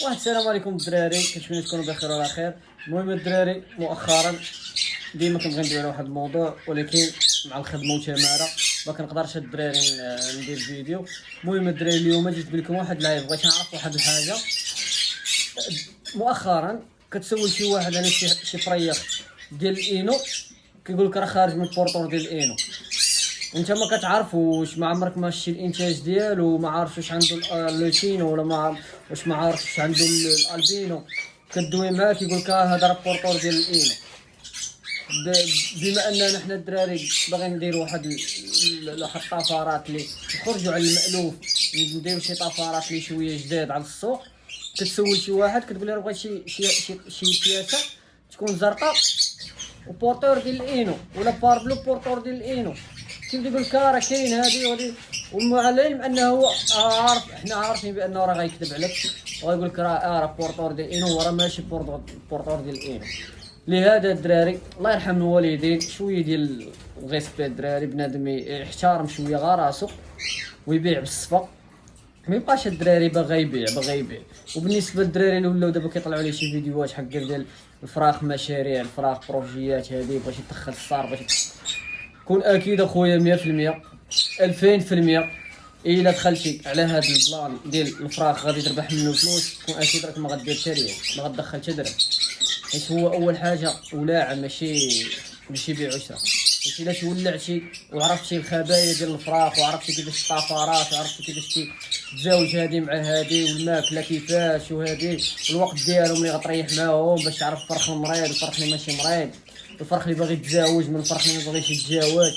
واحد السلام عليكم الدراري، كنتمنى تكونوا بخير وعلى خير. المهم الدراري مؤخرا ديما كنبغي ندير على واحد الموضوع، ولكن مع الخدمه وتماره ما كنقدرش الدراري ندير فيديو. المهم الدراري اليوم جيت لكم واحد لايف، بغيت نعرف واحد الحاجه. مؤخرا كتسول شي واحد على شي فريق ديال الاينو، كيقول لك راه خارج من البورطور ديال الاينو. انت ما كتعرفوش، ما عمرك ما شتي الانتاج ديالو، ما عارفش واش عنده اللوتينو ولا واش ما عارفش عنده الالبينو. كدوي معاه كيقول لك هذا راه بورطور ديال الاينو. بما اننا حنا الدراري باغيين نديروا واحد الطفرات اللي نخرجوا على المألوف، نديروا شي طفرات اللي شويه جداد على السوق. كتسول شي واحد كتقول له بغيت شي بياسه تكون زرقاء وبورطور ديال الاينو، ولا باربلو بورطور ديال الاينو. كيبدا يقول لك راه كاين هذه وهذه، ومع العلم انه عارف، حنا عارفين بانه راه غيكذب عليك وغيقول لك راه بورطور ديال الاينو وراه ماشي بورطور ديال الاينو. لهذا الدراري الله يرحم الوالدين، شويه ديال الريسبي الدراري، بنادم يحترم شويه غا راسو ويبيع بالصفا، ما يبقاش الدراري باغي يبيع. وبالنسبه للدراري اللي ولاو دابا كيطلعوا عليه شي فيديوهات حق ديال الفراخ مشاريع، الفراخ بروجيات، هذه باش يدخل الصار، باش كون اكيد اخويا 100% 2000% الا دخلتي على هذا البلان ديال الفراخ غادي تربح منه فلوس، كون اكيد راك ما غدير حتى ريال، ما غتدخل حتى درهم. حيت هو اول حاجه ولاعه، ماشي بيع وشراء. حيت الا تولعتي وعرفتي الخبايا ديال الفراخ، وعرفتي كيفاش الطفرات، وعرفتي كيفاش تزاوج هذه مع هذه، والماكله كيفاش، وهذه الوقت ديالهم اللي غتريح معاهم باش تعرف الفرخ المريض والفرخ اللي ماشي مريض، الفرخ اللي باغي يتزاوج من الفرخ اللي ما باغيش يتزاوج،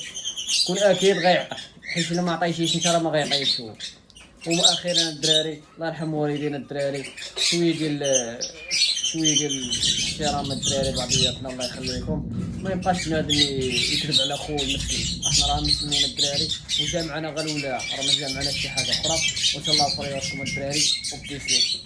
كون اكيد غيعقل. حيت الا ما عطيتيش انت راه ما غيعطيش هو. واخيرا الدراري الله يرحم والدينا الدراري، شويه ديال الاحترام الدراري بعضياتنا، الله يخليكم. ما يبقاش بنادم يكذب على خوه المسلم. احنا راه مسلمين الدراري، وجا معنا غير الولاء، راه ما جا معنا شي حاجه اخرى. وان شاء الله فريقكم الدراري وبيسليك.